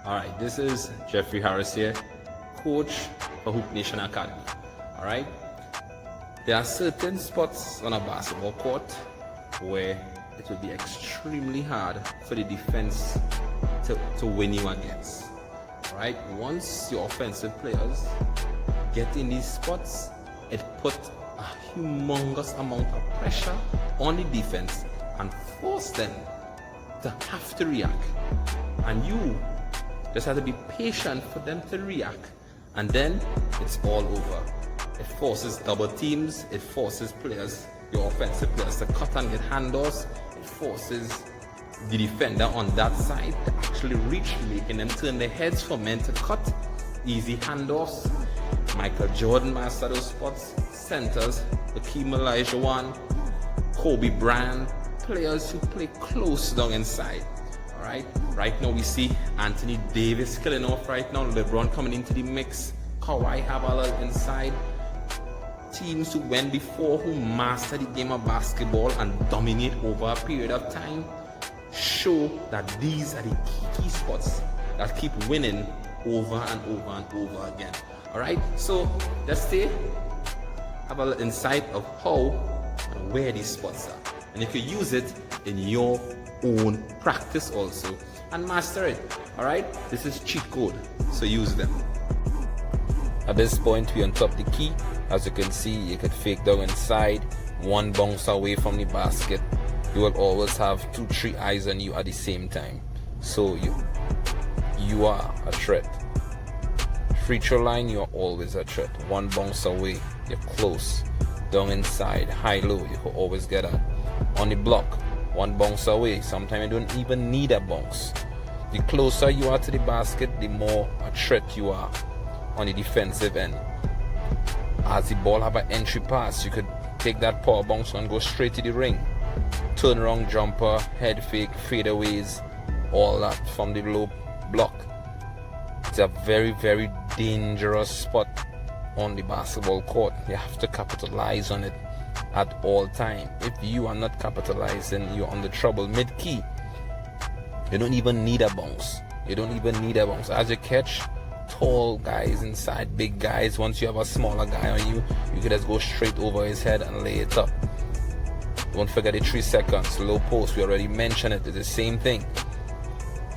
Alright, this is Jeffrey Harris here, coach for Hoop Nation Academy. Alright, there are certain spots on a basketball court where it will be extremely hard for the defense to win you against. Alright, once your offensive players get in these spots, it puts a humongous amount of pressure on the defense and force them to have to react. And you just have to be patient for them to react, and then it's all over. It forces double teams, it forces players, your offensive players, to cut and get handoffs. It forces the defender on that side to actually reach, making them turn their heads for men to cut. Easy handoffs. Michael Jordan mastered those spots. Centers, Hakeem Olajuwon, Kobe Bryant, players who play close down inside. Right now we see Anthony Davis killing off right now, LeBron coming into the mix, Kawhi Havertz inside. Teams who went before, who mastered the game of basketball and dominate over a period of time, show that these are the key spots that keep winning over and over and over again. Alright, so let's have a little insight of how and where these spots are, and you can use it in your own practice also and master it. Alright, this is cheat code, so use them. At this point we on top the key. As you can see, you could fake down inside, one bounce away from the basket. You will always have 2-3 eyes on you at the same time, so you are a threat. Free throw line, you are always a threat. One bounce away, you're close. Down inside, high low, you can always get out. On the block, one bounce away. Sometimes you don't even need a bounce. The closer you are to the basket, the more a threat you are on the defensive end. As the ball have an entry pass, you could take that power bounce and go straight to the ring. Turn around jumper, head fake, fadeaways, all that from the low block. It's a very, very dangerous spot on the basketball court. You have to capitalize on it at all time. If you are not capitalizing, you're on the trouble. Mid-key, you don't even need a bounce. As you catch tall guys inside, big guys, once you have a smaller guy on you, you can just go straight over his head and lay it up. Don't forget the 3 seconds. Low post, we already mentioned it. It's the same thing.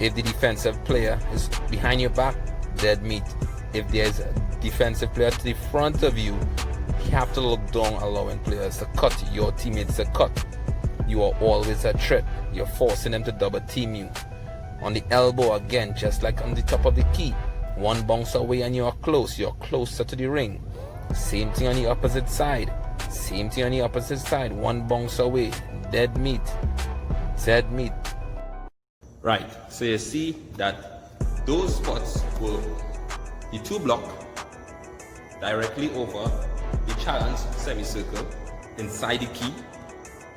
If the defensive player is behind your back, dead meat. If there's a defensive player to the front of you, you have to look down, allowing players to cut, your teammates to cut. You are always a threat. You're forcing them to double team you. On the elbow again, just like on the top of the key, one bounce away and you're close. You're closer to the ring. Same thing on the opposite side. One bounce away. Dead meat. Right, so you see that those spots will the 2 block directly over the challenge semicircle inside the key.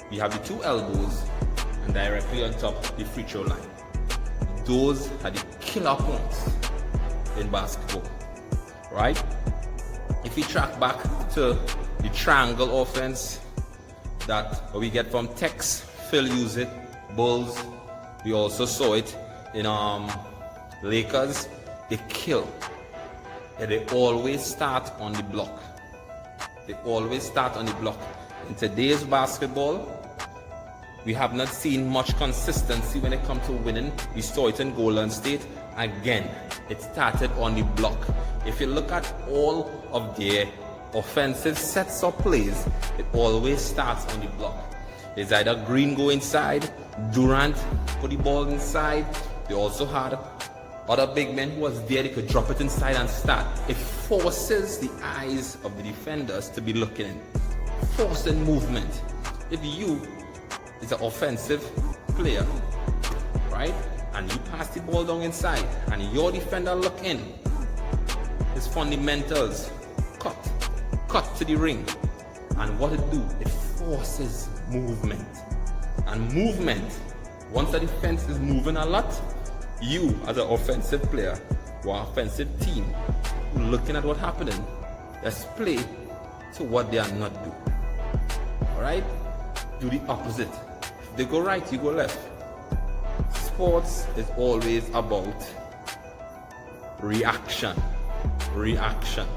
We have the 2 elbows and directly on top the free throw line. Those are the killer points in basketball, right? If we track back to the triangle offense that we get from Tex, Phil use it, Bulls, we also saw it in Lakers. They kill. And they always start on the block. In today's basketball, we have not seen much consistency when it comes to winning. We saw it in Golden State. Again, it started on the block. If you look at all of their offensive sets of plays, it always starts on the block. It's either Green go inside, Durant put the ball inside. They also had other big men who was there, they could drop it inside and start. It forces the eyes of the defenders to be looking in. Forcing movement. If you is an offensive player, right, and you pass the ball down inside and your defender look in, his fundamentals, cut to the ring. And what it do, it forces movement. And movement, once the defense is moving a lot, you as an offensive player or offensive team looking at what's happening, let's play to what they are not doing. Alright? Do the opposite. If they go right, you go left. Sports is always about reaction. Reaction.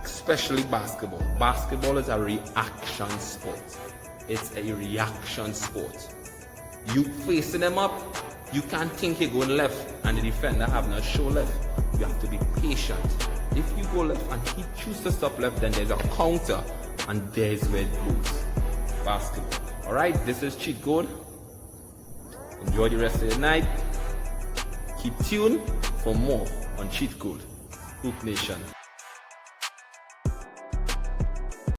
Especially basketball. Basketball is a reaction sport. It's a reaction sport. You facing them up, you can't think you're going left and the defender have not show left. You have to be patient. If you go left and he chooses to stop left, then there's a counter and there's where it goes. Basketball. Alright, this is Cheat Code. Enjoy the rest of the night. Keep tuned for more on Cheat Code. Hoop Nation.